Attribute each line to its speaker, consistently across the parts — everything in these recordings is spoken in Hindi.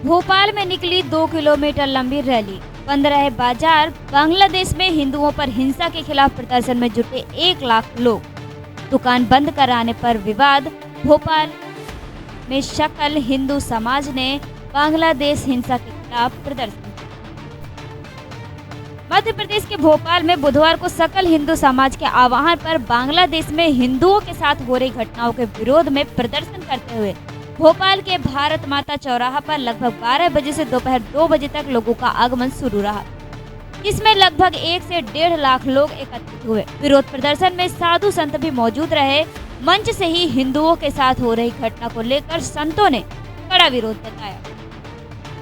Speaker 1: भोपाल में निकली 2 किलोमीटर लंबी रैली, बंद रहे बाजार। बांग्लादेश में हिंदुओं पर हिंसा के खिलाफ प्रदर्शन में जुटे 1 लाख लोग। दुकान बंद कराने पर विवाद। भोपाल में सकल हिंदू समाज ने बांग्लादेश हिंसा के खिलाफ प्रदर्शन। मध्य प्रदेश के भोपाल में बुधवार को सकल हिंदू समाज के आह्वान पर बांग्लादेश में हिंदुओं के साथ हो रही घटनाओं के विरोध में प्रदर्शन करते हुए भोपाल के भारत माता चौराहा पर लगभग 12 बजे से दोपहर 2 बजे तक लोगों का आगमन शुरू रहा। इसमें लगभग 1 से 1.5 लाख लोग एकत्रित हुए। विरोध प्रदर्शन में साधु संत भी मौजूद रहे। मंच से ही हिंदुओं के साथ हो रही घटना को लेकर संतों ने कड़ा विरोध जताया।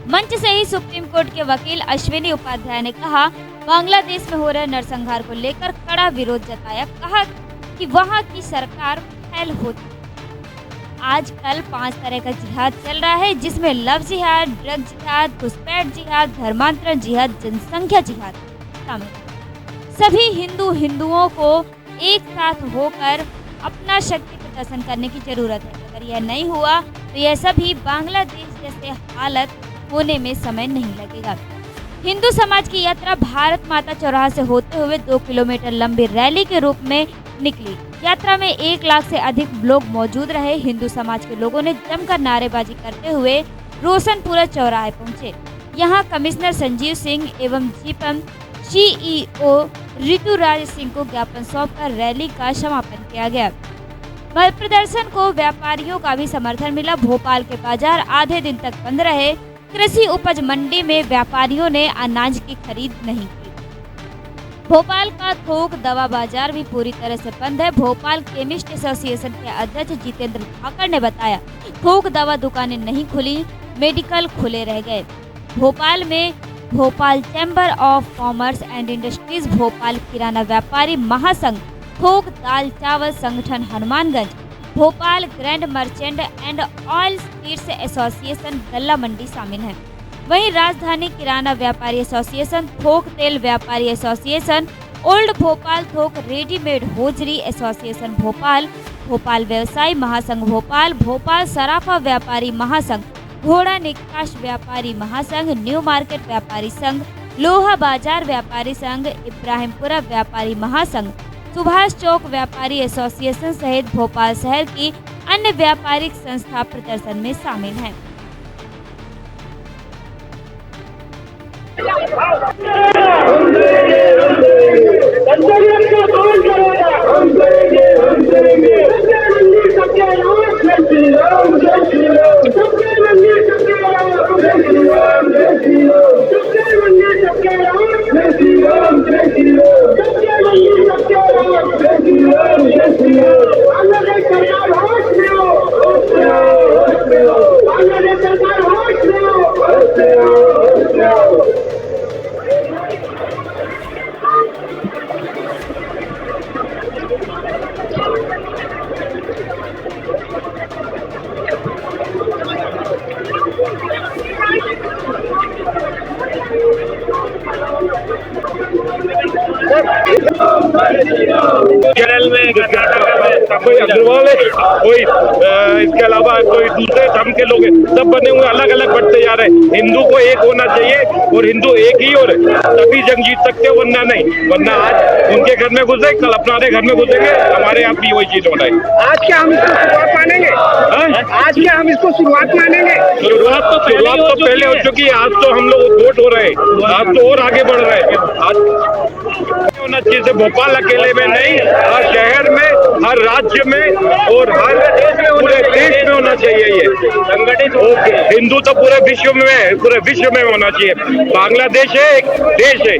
Speaker 1: मंच से ही सुप्रीम कोर्ट के वकील अश्विनी उपाध्याय ने कहा, बांग्लादेश में हो रहे नरसंहार को लेकर कड़ा विरोध जताया। कहा कि वहां की सरकार फैल होती। आजकल 5 तरह का जिहाद चल रहा है, जिसमें लव जिहाद, ड्रग जिहाद, घुसपैठ जिहाद, धर्मांतरण जिहाद, जनसंख्या जिहाद शामिल है। सभी हिंदुओं को एक साथ होकर अपना शक्ति प्रदर्शन करने की जरूरत है। अगर यह नहीं हुआ तो यह सभी बांग्लादेश जैसे हालत होने में समय नहीं लगेगा। हिंदू समाज की यात्रा भारत माता चौराहा से होते हुए 2 किलोमीटर लंबी रैली के रूप में निकली। यात्रा में 1 लाख से अधिक लोग मौजूद रहे। हिंदू समाज के लोगों ने जमकर नारेबाजी करते हुए रोशनपुरा चौराहे पहुंचे। यहां कमिश्नर संजीव सिंह एवं जीपम सीईओ ऋतुराज सिंह को ज्ञापन सौंपकर रैली का समापन किया गया। प्रदर्शन को व्यापारियों का भी समर्थन मिला। भोपाल के बाजार आधे दिन तक बंद रहे। कृषि उपज मंडी में व्यापारियों ने अनाज की खरीद नहीं की। भोपाल का थोक दवा बाजार भी पूरी तरह से बंद है। भोपाल केमिस्ट एसोसिएशन के अध्यक्ष जितेंद्र ठाकर ने बताया, थोक दवा दुकानें नहीं खुली, मेडिकल खुले रह गए। भोपाल में Bhopal chamber of commerce and industries, Bhopal किराना व्यापारी महासंघ, थोक दाल चावल संगठन Hanumanganj, Bhopal grand merchant and oil seeds association गल्ला मंडी शामिल हैं। वहीं राजधानी किराना व्यापारी एसोसिएशन, थोक तेल व्यापारी एसोसिएशन, ओल्ड भोपाल थोक readymade hosiery association Bhopal, Bhopal व्यवसायी महासंघ भोपाल, भोपाल सराफा व्यापारी महासंघ, घोड़ा निकाश व्यापारी महासंघ, न्यू मार्केट व्यापारी संघ, लोहा बाजार व्यापारी संघ, इब्राहिमपुरा व्यापारी महासंघ, सुभाष चौक व्यापारी एसोसिएशन सहित भोपाल शहर की अन्य व्यापारिक संस्था प्रदर्शन में शामिल हैं।
Speaker 2: केरल में, कोई अग्रवाल है, कोई इसके अलावा कोई दूसरे धर्म के लोग हैं, सब बने हुए अलग अलग बढ़ते जा रहे हैं। हिंदू को एक होना चाहिए और हिंदू एक ही, और तभी जंग जीत सकते हो, वरना नहीं। वरना आज उनके घर में घुसे, कल अपने घर में घुसेंगे। हमारे यहाँ भी वही चीज हो रहा है।
Speaker 3: आज क्या हम इसको शुरुआत मानेंगे? आज क्या हम इसको शुरुआत मानेंगे?
Speaker 2: शुरुआत तो पहले हो चुकी है। आज तो हम लोग वोट हो रहे हैं, आज तो और आगे बढ़ रहे हैं। आज होना चाहिए, भोपाल अकेले में नहीं, हर शहर में, हर राज्य में और हर पूरे देश में होना चाहिए। ये संगठित हिंदू तो पूरे विश्व में होना चाहिए। बांग्लादेश है एक देश है,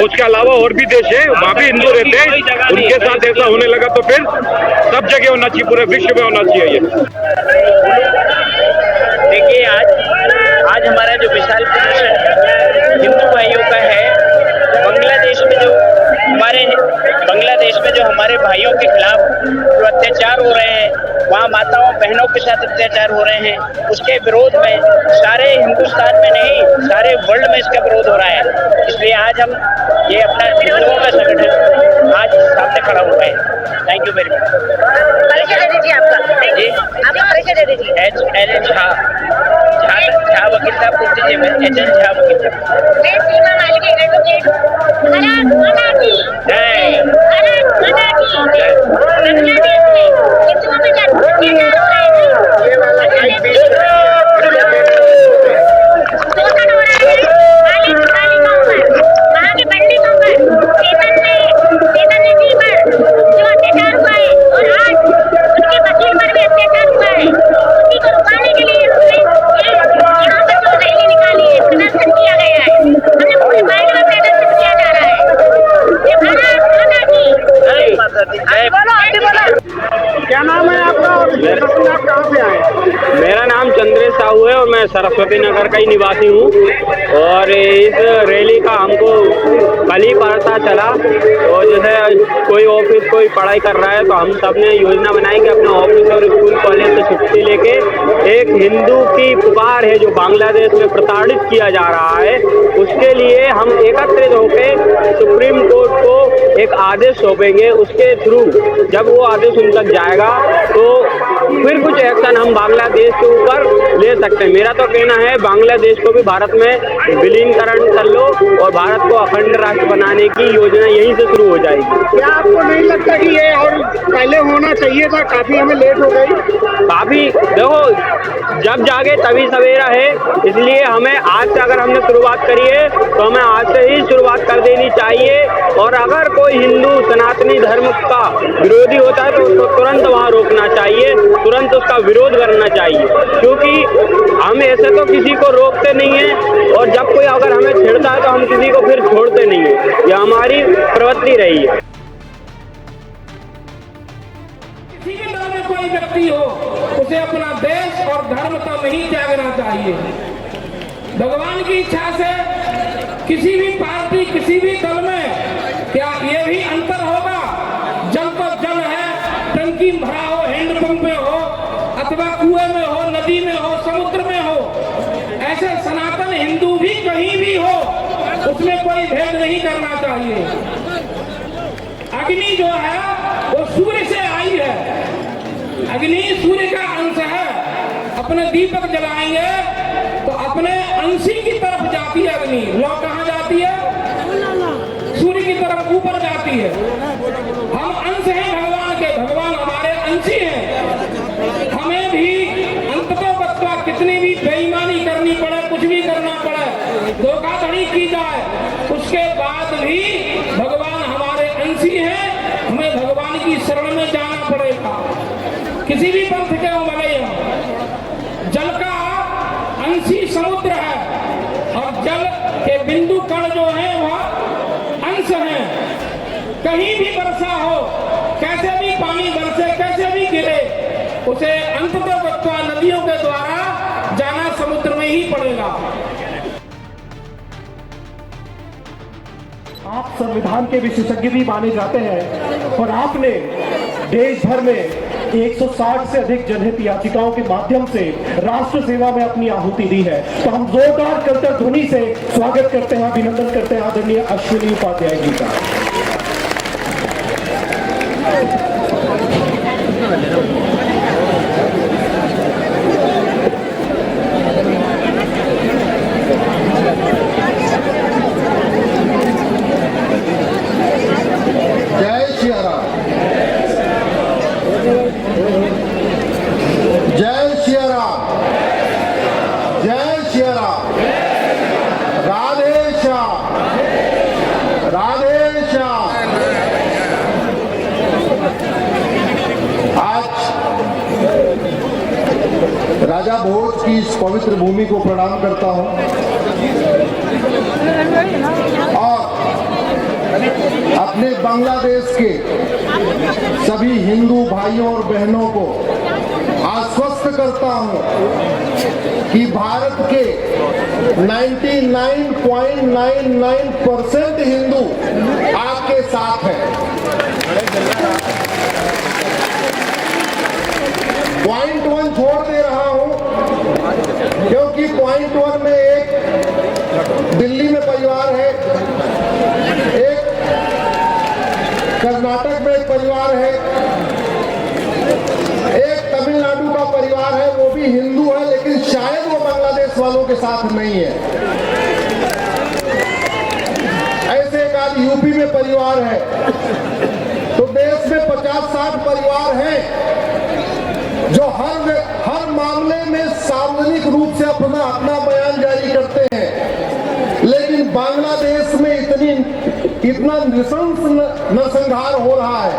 Speaker 2: उसके अलावा और भी देश है, वहाँ भी हिंदू रहते हैं। उनके साथ ऐसा होने लगा तो फिर सब जगह होना चाहिए, पूरे विश्व में होना चाहिए। ये
Speaker 4: देखिए, आज हमारा जो विशाल प्रदर्शन हिंदू भाइयों का है, बांग्लादेश में जो हमारे भाइयों के खिलाफ जो अत्याचार हो रहे हैं, वहाँ माताओं बहनों के साथ अत्याचार हो रहे हैं, उसके विरोध में सारे हिंदुस्तान में नहीं, सारे वर्ल्ड में इसका विरोध हो रहा है। इसलिए आज हम ये अपना हिंदुओं का संगठन आज सामने खड़ा हुआ है। Thank you very much.
Speaker 5: परिचय दे दीजिए आपका।
Speaker 4: जी,
Speaker 5: आपका परिचय दे दीजिए।
Speaker 4: एच एल झा झा वकील साहब पूछ लीजिए, एजेंट झा वकील साहब।
Speaker 3: क्या नाम है आपका और आप कहाँ से आए?
Speaker 5: मेरा नाम चंद्रेश साहू है और मैं सरस्वती नगर का ही निवासी हूँ। और इस रैली का हमको कल ही पता चला, तो जैसे कोई ऑफिस कोई पढ़ाई कर रहा है तो हम सब ने योजना बनाई कि अपने ऑफिस और स्कूल कॉलेज से छुट्टी लेके एक हिंदू की पुकार है जो बांग्लादेश में प्रताड़ित किया जा रहा है, उसके लिए हम एकत्रित होकर सुप्रीम कोर्ट को एक आदेश सौंपेंगे। उसके थ्रू जब वो आदेश उन तक जाएगा तो फिर कुछ एक्शन हम बांग्लादेश के ऊपर ले सकते हैं। मेरा तो कहना है बांग्लादेश को भी भारत में विलीनीकरण कर लो और भारत को अखंड राष्ट्र बनाने की योजना यहीं से शुरू हो जाएगी।
Speaker 3: क्या आपको नहीं लगता कि ये और पहले होना चाहिए था? काफी हमें लेट हो गई।
Speaker 5: काफी देखो, जब जागे तभी सवेरा है, इसलिए हमें आज से अगर हमने शुरुआत करी है तो हमें आज से ही शुरुआत कर देनी चाहिए। और अगर कोई हिंदू सनातनी धर्म का विरोधी होता है तो उसको तुरंत वहाँ रोकना चाहिए, तुरंत उसका विरोध करना चाहिए, क्योंकि हम ऐसे तो किसी को रोकते नहीं हैं और जब कोई अगर हमें छेड़ता है तो हम किसी को फिर छोड़ते नहीं है। यह हमारी प्रवृत्ति रही है।
Speaker 6: किसी भी दल में कोई व्यक्ति हो, उसे अपना देश और धर्म तो नहीं त्यागना चाहिए। भगवान की इच्छा से किसी भी पार्टी किसी भी दल में क्या ये भी अंतर होगा? जल तो जल है, टंकी भरा हो, हैंडपंप में हो अथवा कुएं में हो, नदी में हो, समुद्र में हो, ऐसे सनातन हिंदू भी कहीं भी हो, उसमें कोई भेद नहीं करना चाहिए। अग्नि जो है वो सूर्य से आई है, अग्नि सूर्य का अंश है। अपने दीपक जलाएंगे तो अपने अंशी की तरफ जाती है अग्नि। लौ कहाँ जाती है? सूर्य की तरफ ऊपर जाती है। हम अंश हैं भगवान के, भगवान हमारे अंशी हैं। हमें भी अंततोगत्वा कितनी भी बेईमानी करनी पड़े, कुछ भी करना पड़े, धोखाधड़ी की जाए, उसके बाद भी भगवान हमारे अंशी हैं। हमें भगवान की शरण में जाना पड़ेगा। किसी भी पंथ के हो भले हम, जल का अंशी समुद्र है और जल के बिंदु कण जो है वह अंश है। कहीं भी वर्षा हो, कैसे भी पानी बरसे, कैसे भी गिरे, उसे अंततः नदियों के द्वारा जाना समुद्र में ही पड़ेगा।
Speaker 7: आप संविधान के विशेषज्ञ भी माने जाते हैं और आपने देश भर में 160 से अधिक जनहित याचिकाओं के माध्यम से राष्ट्र सेवा में अपनी आहुति दी है। तो हम जोरदार करतल ध्वनि से स्वागत करते हैं, अभिनंदन करते हैं आदरणीय अश्विनी उपाध्याय जी का।
Speaker 8: जय सिया राम, जय सिया राम, जय सिया राम, राधे श्याम, राधे श्याम। आज राजा भोज की इस पवित्र भूमि को प्रणाम करता हूं और अपने बांग्लादेश के सभी हिंदू भाइयों और बहनों को आश्वस्त करता हूं कि भारत के 99.99% हिंदू आपके साथ हैं। पॉइंट 1 छोड़ दे रहा हूं क्योंकि पॉइंट 1 में एक दिल्ली में परिवार है, एक कर्नाटक में एक परिवार है, एक तमिलनाडु का परिवार है, वो भी हिंदू है लेकिन शायद वो बांग्लादेश के साथ नहीं है। ऐसे एक आध यूपी में परिवार है, तो देश में 50-60 परिवार हैं जो हर मामले में सार्वजनिक रूप से अपना बयान जारी करते हैं। लेकिन बांग्लादेश में इतना नृशंस नरसंहार हो रहा है,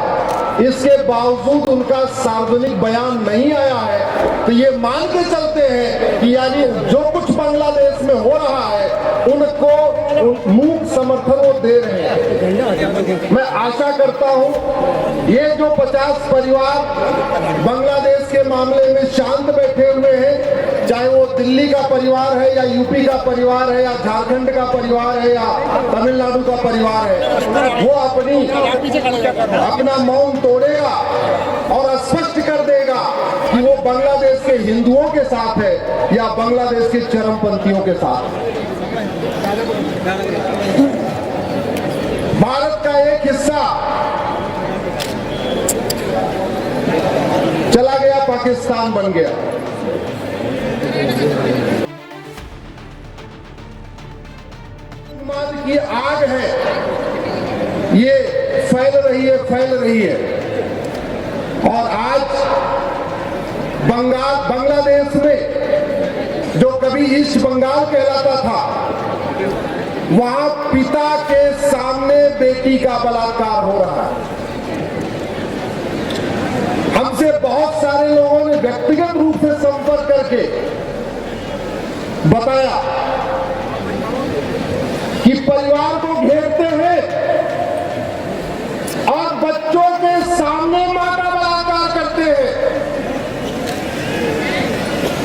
Speaker 8: इसके बावजूद उनका सार्वजनिक बयान नहीं आया है। तो ये मान के चलते हैं कि यानी जो कुछ बांग्लादेश में हो रहा है उनको मूक समर्थन वो दे रहे हैं। मैं आशा करता हूं ये जो 50 परिवार बांग्लादेश के मामले में शांत बैठे हुए हैं, चाहे वो दिल्ली का परिवार है या यूपी का परिवार है या झारखंड का परिवार है या तमिलनाडु का परिवार है, वो अपना मौन तोड़ेगा और स्पष्ट कर देगा कि वो बांग्लादेश के हिंदुओं के साथ है या बांग्लादेश के चरमपंथियों के साथ। भारत का एक हिस्सा चला गया, पाकिस्तान बन गया। उन्माद की आग है, ये फैल रही है। और आज बांग्लादेश में जो कभी ईस्ट बंगाल कहलाता था, वहां पिता के सामने बेटी का बलात्कार हो रहा है। हमसे बहुत सारे लोगों ने व्यक्तिगत रूप से संपर्क करके बताया कि परिवार को घेरते हैं और बच्चों के सामने मां का बलात्कार करते हैं,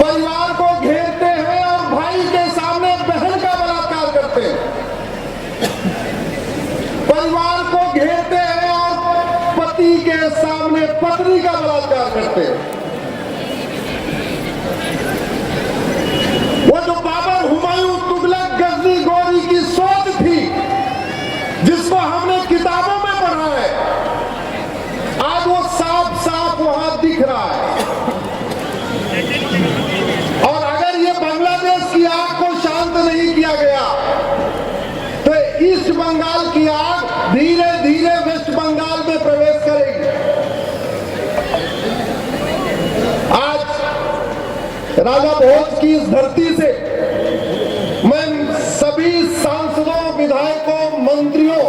Speaker 8: परिवार को घेरते हैं और भाई के सामने बहन का बलात्कार करते हैं, परिवार को घेरते हैं और पति के सामने पत्नी का बलात्कार करते हैं। वो जो बाबर, हुमायूं, तुगलक, गजनी, गौरी की सोच थी, जिसको हमने किताबों में पढ़ा है, आज वो साफ साफ वहां दिख रहा है। और अगर ये बांग्लादेश की आग को शांत नहीं किया गया तो ईस्ट बंगाल की आग धीरे धीरे वेस्ट बंगाल में प्रवेश करेगी। आज राजा भोज की इस धरती से मैं सभी सांसदों, विधायकों, मंत्रियों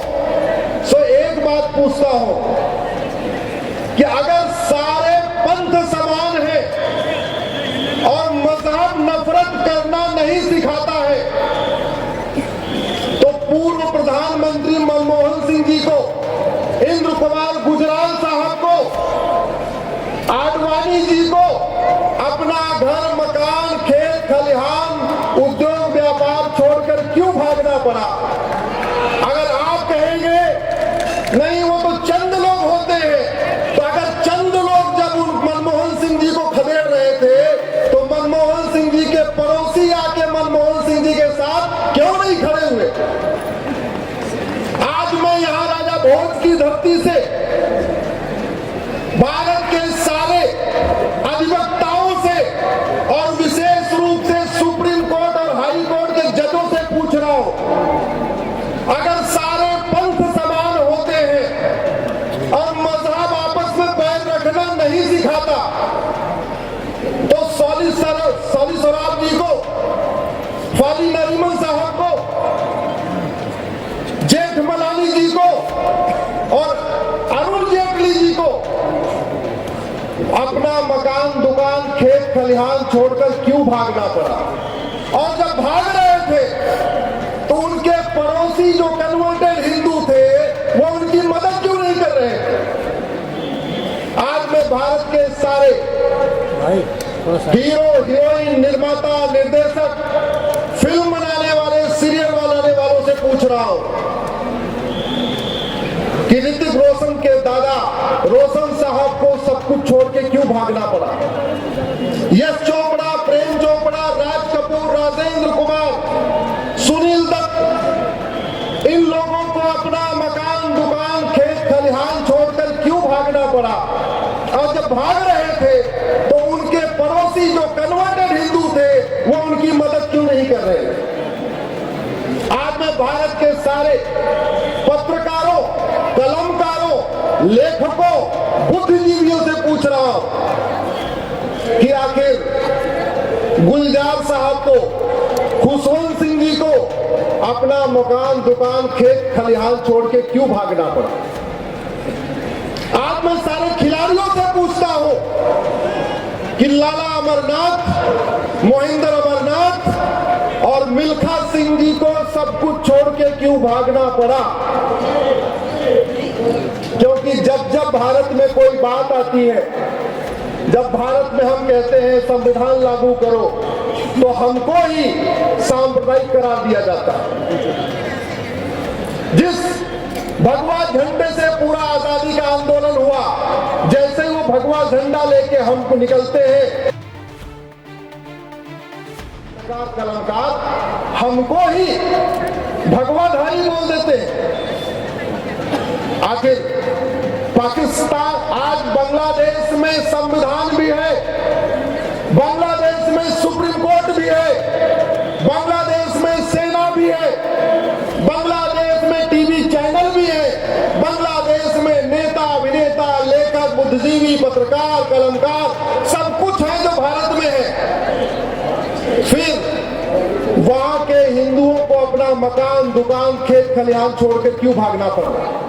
Speaker 8: से एक बात पूछता हूं कि अगर सारे पंथ समान है और मजहब नफरत करना नहीं सिखाता है, तो पूर्व प्रधानमंत्री मनमोहन सिंह जी को, इंद्र कुमार गुजराल साहब को, आडवाणी जी को अपना घर, मकान, खेत खलिहान, उद्योग व्यापार छोड़कर क्यों भागना पड़ा? अगर आप कहेंगे नहीं वो तो चंद लोग होते हैं, तो अगर चंद लोग जब उन मनमोहन सिंह जी को खदेड़ रहे थे तो मनमोहन सिंह जी के पड़ोसी आके मनमोहन सिंह जी के साथ क्यों नहीं खड़े हुए? आज मैं यहां राजा भोज की धरती से भारत के सारे अधिवक्ताओं से और विशेष रूप से सुप्रीम कोर्ट और हाई कोर्ट के जजों से पूछ रहा हूं, अगर सारे पंथ समान होते हैं और मजहब आपस में बैर रखना नहीं सिखाता, तो सॉली सराब जी को, फाली नरीमन साहब को, जेठमलानी जी को और अरुण जेटली जी को अपना मकान, दुकान, खेत खलिहान छोड़कर क्यों भागना पड़ा? और जब भाग रहे थे तो उनके पड़ोसी जो कन्वर्टेड हिंदू थे वो उनकी मदद क्यों नहीं कर रहे? आज मैं भारत के सारे हीरो, हीरोइन, निर्माता, निर्देशक, फिल्म बनाने वाले, सीरियल बनाने वालों से पूछ रहा हूं कि ऋतिक रोशन के दादा रोशन साहब को सब कुछ छोड़ के क्यों भागना पड़ा? यश चोपड़ा, प्रेम चोपड़ा, राज कपूर, राजेंद्र कुमार, सुनील दत्त, इन लोगों को अपना मकान, दुकान, खेत खलिहान छोड़कर क्यों भागना पड़ा? और जब भाग रहे थे तो उनके पड़ोसी जो कन्वर्टेड हिंदू थे वो उनकी मदद क्यों पसंद नहीं कर रहे हैं। आज मैं भारत के सारे पत्रकारों, कलमकारों, लेखकों, बुद्धिजीवियों से पूछ रहा हूं कि आखिर गुलजार साहब को, खुशवंत सिंह जी को अपना मकान, दुकान, खेत खलिहान छोड़ के क्यों भागना पड़ा? आज मैं सारे खिलाड़ियों से पूछता हूं कि लाला अमरनाथ, मोहिंदर अमरनाथ और मिल्खा सिंह जी को सब कुछ छोड़ के क्यों भागना पड़ा? क्योंकि जब जब भारत में कोई बात आती है, जब भारत में हम कहते हैं संविधान लागू करो, तो हमको ही सांप्रदायिक करार दिया जाता है। जिस भगवा झंडे से पूरा आजादी का आंदोलन हुआ, जैसे वो भगवा झंडा लेके हमको निकलते हैं, कलमकार हमको ही भगवाधारी बोल देते हैं। आखिर पाकिस्तान, आज बांग्लादेश में संविधान भी है, बांग्लादेश में सुप्रीम कोर्ट भी है, बांग्लादेश में सेना भी है, बांग्लादेश में टीवी चैनल भी है, बांग्लादेश में नेता, अभिनेता, लेखक, बुद्धिजीवी, पत्रकार, कलमकार सब कुछ है जो भारत में है। फिर वहां के हिंदुओं को अपना मकान, दुकान, खेत खलिहान छोड़कर क्यों भागना पड़ रहा है?